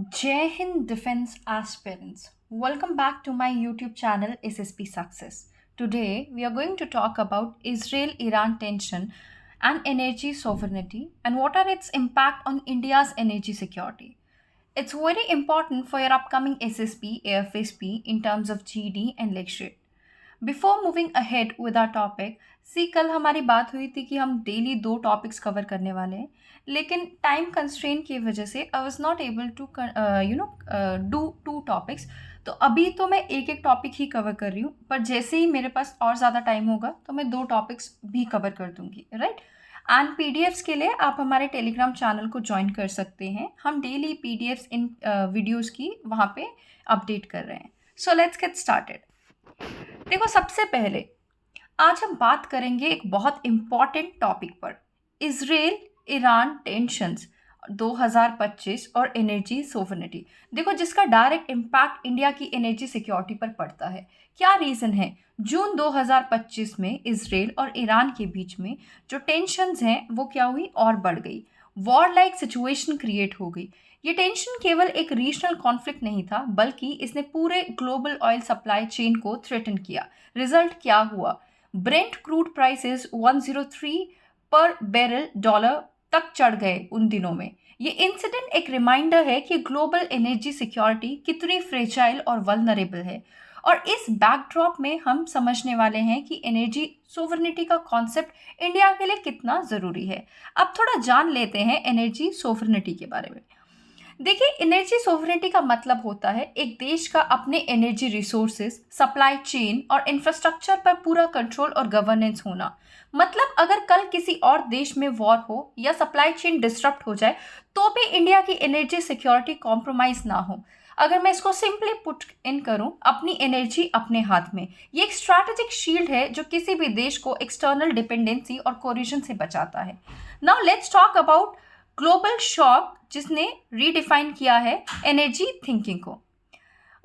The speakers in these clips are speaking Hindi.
Jai Hind Defense Aspirants. Welcome back to my YouTube channel SSP Success. Today we are going to talk about Israel Iran tension and energy sovereignty and what are its impact on India's energy security. It's very important for your upcoming SSP, AFSP in terms of GD and lecture. Before moving ahead with our topic see कल हमारी बात हुई थी कि हम डेली 2 टॉपिक्स कवर करने वाले हैं लेकिन टाइम कंस्ट्रेन की वजह से I was not able to do 2 topics. तो अभी तो मैं एक एक टॉपिक ही कवर कर रही हूँ, पर जैसे ही मेरे पास और ज़्यादा टाइम होगा तो मैं 2 टॉपिक्स भी कवर कर दूंगी, राइट। एंड पीडीएफ्स के लिए आप हमारे टेलीग्राम चैनल को ज्वाइन कर सकते हैं। हम डेली पीडीएफ्स इन वीडियोज़ की वहाँ पे अपडेट कर रहे हैं। So let's get started. देखो, सबसे पहले आज हम बात करेंगे एक बहुत इम्पॉर्टेंट टॉपिक पर, इजराइल ईरान टेंशंस 2025 और एनर्जी सोवरेनिटी। देखो, जिसका डायरेक्ट इम्पैक्ट इंडिया की एनर्जी सिक्योरिटी पर पड़ता है। क्या रीज़न है? जून 2025 में इजराइल और ईरान के बीच में जो टेंशंस हैं वो क्या हुई और बढ़ गई, वॉर लाइक सिचुएशन क्रिएट हो गई। ये टेंशन केवल एक रीजनल कॉन्फ्लिक्ट नहीं था, बल्कि इसने पूरे ग्लोबल ऑयल सप्लाई चेन को थ्रेटन किया। रिजल्ट क्या हुआ? ब्रेंट क्रूड प्राइसेस 103 पर बैरल डॉलर तक चढ़ गए उन दिनों में। ये इंसिडेंट एक रिमाइंडर है कि ग्लोबल एनर्जी सिक्योरिटी कितनी फ्रेजाइल और वल्नरेबल है। और इस बैकड्रॉप में हम समझने वाले हैं कि एनर्जी सोवरेनिटी का कॉन्सेप्ट इंडिया के लिए कितना ज़रूरी है। अब थोड़ा जान लेते हैं एनर्जी सोवरेनिटी के बारे में। देखिए, एनर्जी सोवरेनिटी का मतलब होता है एक देश का अपने एनर्जी रिसोर्सेज, सप्लाई चेन और इंफ्रास्ट्रक्चर पर पूरा कंट्रोल और गवर्नेंस होना। मतलब अगर कल किसी और देश में वॉर हो या सप्लाई चेन डिस्टर्ब हो जाए तो भी इंडिया की एनर्जी सिक्योरिटी कॉम्प्रोमाइज ना हो। अगर मैं इसको सिंपली पुट इन करूं, अपनी एनर्जी अपने हाथ में, ये एक स्ट्रैटेजिक शील्ड है जो किसी भी देश को एक्सटर्नल डिपेंडेंसी और कोरिजन से बचाता है। Now let's talk about global shock, जिसने रीडिफाइन किया है एनर्जी थिंकिंग को।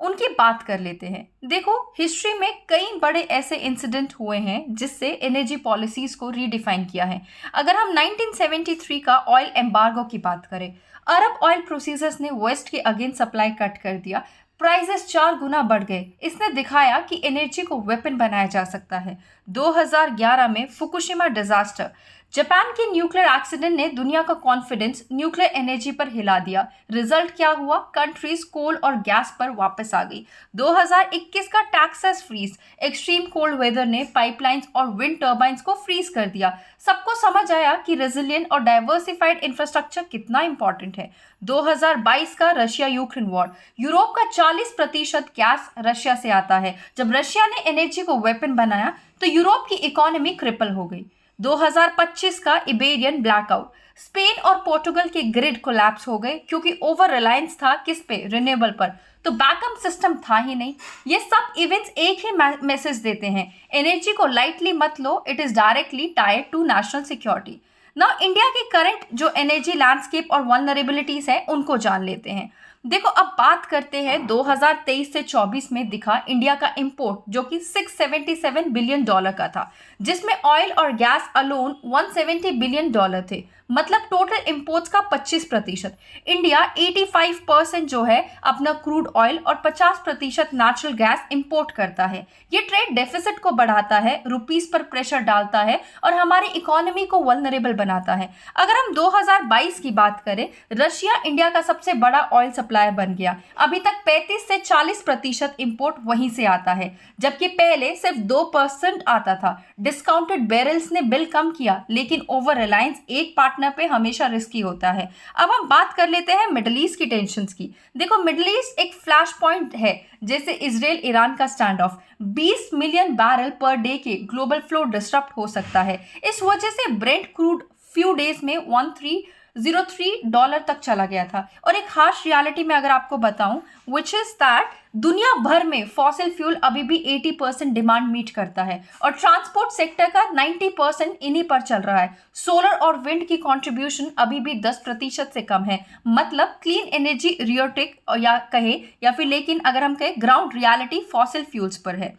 उनकी बात कर लेते हैं। देखो, हिस्ट्री में कई बड़े ऐसे इंसिडेंट हुए हैं जिससे एनर्जी पॉलिसीज को रीडिफाइन किया है। अगर हम 1973 का ऑयल एम्बार्गो की बात करें, अरब ऑयल प्रोड्यूसर्स ने वेस्ट के अगेंस्ट सप्लाई कट कर दिया, प्राइसेस 4 गुना बढ़ गए। इसने दिखाया कि एनर्जी को वेपन बनाया जा सकता है। 2011 में फुकुशिमा डिजास्टर, जापान के न्यूक्लियर एक्सीडेंट ने दुनिया का कॉन्फिडेंस न्यूक्लियर एनर्जी पर हिला दिया। रिजल्ट क्या हुआ? कंट्रीज कोल और गैस पर वापस आ गई। 2021 का Texas freeze, extreme cold weather ने पाइपलाइंस और विंड टर्बाइंस को फ्रीज कर दिया। सबको समझ आया कि रेजिलियंट और डाइवर्सिफाइड इंफ्रास्ट्रक्चर कितना इंपॉर्टेंट है। 2022 का रशिया यूक्रेन वॉर, यूरोप का 40% गैस रशिया से आता है। जब रशिया ने एनर्जी को वेपन बनाया तो यूरोप की इकोनॉमी क्रिपल हो गई। 2025 का इबेरियन ब्लैकआउट, स्पेन और पोर्टुगल के ग्रिड कोलैप्स हो गए क्योंकि ओवर रिलायंस था किस पे? रिन्यूएबल पर। तो बैकअप सिस्टम था ही नहीं। ये सब इवेंट्स एक ही मैसेज देते हैं, एनर्जी को लाइटली मत लो, it is directly tied to national security. Now India के करंट जो एनर्जी लैंडस्केप और वल्नरेबिलिटीज है उनको जान लेते हैं। देखो, अब बात करते हैं 2023 से 24 में दिखा इंडिया का इंपोर्ट, जो कि $677 बिलियन का था, जिसमें ऑयल और गैस अलोन $170 बिलियन थे। मतलब टोटल इंपोर्ट्स का 25%। इंडिया 85% जो है अपना क्रूड ऑयल और 50% नेचुरल गैस इंपोर्ट करता है। ये ट्रेड डेफिसिट को बढ़ाता है, रुपीस पर प्रेशर डालता है और हमारी इकोनॉमी को वल्नरेबल बनाता है। अगर हम 2022 की बात करें, रशिया इंडिया का सबसे बड़ा ऑयल सप्लायर बन गया। अभी तक 35 से 40% इंपोर्ट वहीं से आता है, जबकि पहले सिर्फ 2% आता था। डिस्काउंटेड बैरल्स ने बिल कम किया, लेकिन ओवर रिलायंस एक पार्टनर पे हमेशा रिस्की होता है। अब हम बात कर लेते हैं मिडिल ईस्ट की टेंशंस की। देखो, मिडिल ईस्ट एक फ्लैश पॉइंट है, जैसे इजराइल ईरान का stand of. 20 million barrel per day के ग्लोबल फ्लो डिस्टर्ब हो सकता है। इस वजह से ब्रेंट क्रूड फ्यू डेज में $1303 तक चला गया था। और एक हार्श रियलिटी में अगर आपको बताऊं, विच इज दैट दुनिया भर में फॉसिल फ्यूल अभी भी 80% डिमांड मीट करता है और ट्रांसपोर्ट सेक्टर का 90% इन्हीं पर चल रहा है। सोलर और विंड की कंट्रीब्यूशन अभी भी 10% से कम है। मतलब क्लीन एनर्जी रियोटिक या कहे या फिर, लेकिन अगर हम कहें ग्राउंड रियलिटी फॉसिल फ्यूल्स पर है।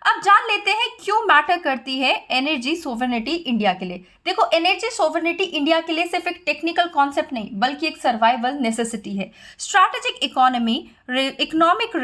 अब जान लेते हैं क्यों मैटर करती है एनर्जी सोवरेनिटी इंडिया के लिए। देखो, एनर्जी सोवरेनिटी इंडिया के लिए सिर्फ एक टेक्निकल कॉन्सेप्ट नहीं बल्कि एक सर्वाइवल नेसेसिटी है। Strategic economic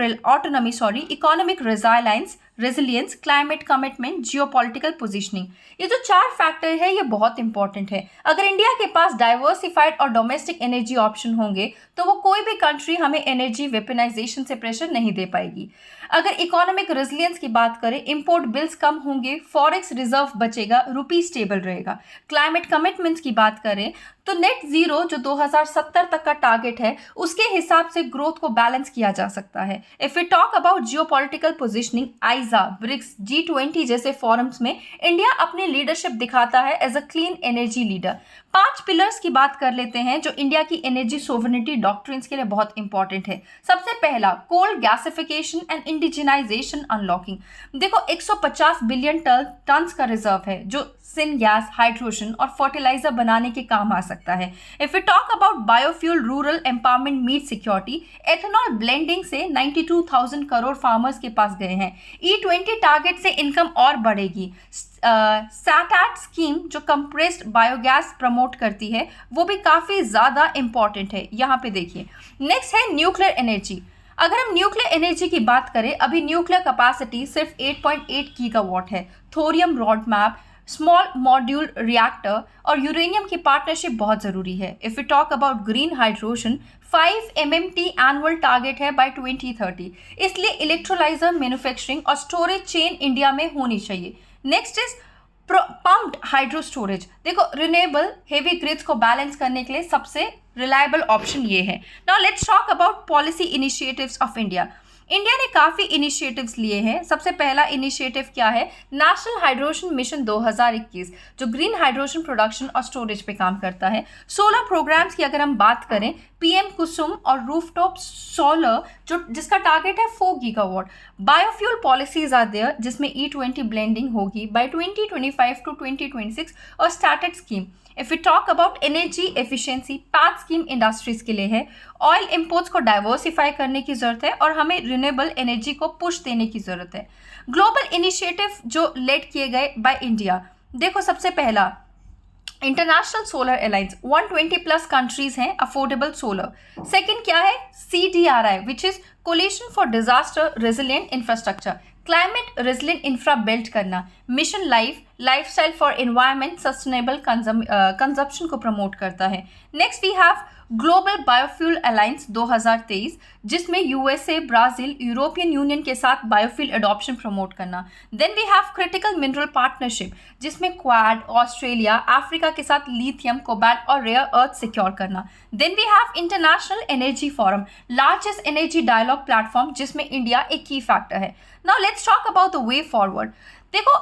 resilience, climate commitment, geopolitical positioning, ये जो 4 फैक्टर है ये बहुत इंपॉर्टेंट है। अगर इंडिया के पास डाइवर्सिफाइड और डोमेस्टिक एनर्जी ऑप्शन होंगे तो वो कोई भी कंट्री हमें एनर्जी वेपनाइजेशन से प्रेशर नहीं दे पाएगी। अगर इकोनॉमिक रेजिलियंस की बात करें, इंपोर्ट बिल्स कम होंगे, फॉरेक्स रिजर्व बचेगा, रुपी स्टेबल रहेगा। क्लाइमेट कमिटमेंट्स की बात करें तो नेट जीरो जो 2070 तक का टारगेट है उसके हिसाब से ग्रोथ को बैलेंस किया जा सकता है। If we talk about geopolitical positioning, आइजा, ब्रिक्स, G20 जैसे फोरम्स में इंडिया अपनी लीडरशिप दिखाता है as a clean energy leader. 5 pillars की बात कर लेते हैं जो इंडिया की एनर्जी सोवरेनिटी डॉक्ट्रिन्स के लिए बहुत इंपॉर्टेंट है। सबसे पहला, coal gasification and indigenisation unlocking. देखो, 150 बिलियन टन का रिजर्व है जो सिन गैस, हाइड्रोजन और फर्टिलाइजर बनाने के काम आ सकता है। If we talk about biofuel, rural empowerment, meat security, ethanol blending से 92,000 करोड़ फार्मर्स के पास गए हैं। E20 टारगेट से इनकम और बढ़ेगी। सैटैट स्कीम जो कंप्रेस्ड बायोगैस प्रमोट करती है वो भी काफ़ी ज़्यादा इंपॉर्टेंट है। यहाँ पे देखिए, नेक्स्ट है न्यूक्लियर एनर्जी। अगर हम न्यूक्लियर एनर्जी की बात करें, अभी न्यूक्लियर कैपेसिटी सिर्फ 8.8 गीगावाट है। Thorium road map, small module reactor और यूरेनियम की पार्टनरशिप बहुत ज़रूरी है। If you talk about green hydrogen, 5 MMT annual target है बाय 2030, इसलिए इलेक्ट्रोलाइजर मैन्युफैक्चरिंग और स्टोरेज चेन इंडिया में होनी चाहिए। Next is pumped hydro storage. देखो, रिन्यूएबल हेवी ग्रिड्स को बैलेंस करने के लिए सबसे रिलायबल ऑप्शन ये है। Now let's talk about policy initiatives of India. India ने काफ़ी इनिशिएटिव्स लिए हैं। सबसे पहला इनिशिएटिव क्या है? नेशनल हाइड्रोजन मिशन 2021 जो ग्रीन हाइड्रोजन प्रोडक्शन और स्टोरेज पे काम करता है। सोलर प्रोग्राम्स की अगर हम बात करें, PM कुसुम और रूफटॉप सोलर जिसका टारगेट है 4 gigawatt. Biofuel policies are there जिसमें E20 ब्लेंडिंग होगी बाय 2025 टू 2026 और started scheme. If you talk about energy efficiency, path scheme industries के लिए है। ऑयल इंपोर्ट्स को डाइवर्सिफाई करने की जरूरत है और हमें रिन्यूएबल एनर्जी को पुश देने की जरूरत है। ग्लोबल इनिशिएटिव जो लेड किए गए बाय इंडिया, देखो, सबसे पहला international solar alliance, 120 plus countries हैं अफोर्डेबल सोलर। सेकंड क्या है? CDRI which is coalition for disaster resilient infrastructure, climate resilient infra build करना। Mission lifestyle for environment sustainable consumption को प्रमोट करता है। Next we have global biofuel alliance 2023 जिसमें USA, ब्राज़ील, यूरोपियन यूनियन के साथ बायोफ्यूल एडॉप्शन प्रमोट करना। Then we have critical mineral partnership जिसमें क्वाड, ऑस्ट्रेलिया, अफ्रीका के साथ लिथियम, कोबाल्ट और रेयर अर्थ सिक्योर करना। Then we have international energy forum, largest energy dialogue platform जिसमें इंडिया एक की फैक्टर है। Now let's talk about the way forward. देखो,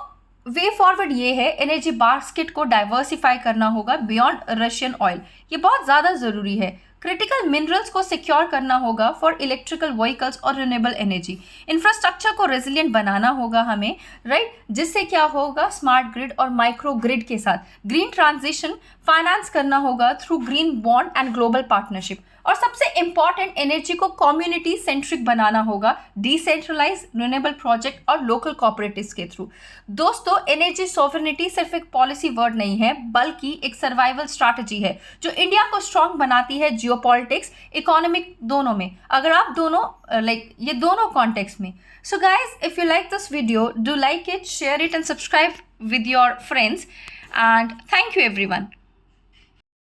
वे फॉरवर्ड ये है, एनर्जी बास्केट को डाइवर्सिफाई करना होगा बियॉन्ड रशियन ऑयल, ये बहुत ज़्यादा ज़रूरी है। क्रिटिकल मिनरल्स को सिक्योर करना होगा फॉर इलेक्ट्रिकल व्हीकल्स और रिन्यूएबल एनर्जी। इंफ्रास्ट्रक्चर को रेजिलिएंट बनाना होगा हमें, राइट, जिससे क्या होगा, स्मार्ट ग्रिड और माइक्रो ग्रिड के साथ ग्रीन ट्रांजिशन फाइनेंस करना होगा through green bond and global partnership. और सबसे इंपॉर्टेंट, एनर्जी को कम्युनिटी सेंट्रिक बनाना होगा, डिसेंट्रलाइज रिन्यूएबल प्रोजेक्ट और लोकल कोऑपरेटिव्स के थ्रू। दोस्तों, एनर्जी सॉवरेनिटी सिर्फ एक पॉलिसी वर्ड नहीं है बल्कि एक सर्वाइवल स्ट्रैटेजी है जो इंडिया को स्ट्रांग बनाती है जियोपॉलिटिक्स, इकोनॉमिक दोनों में। अगर आप दोनों ये दोनों कॉन्टेक्स्ट में। So guys, if you like this video, do like it, share it and subscribe with your friends, and thank you everyone.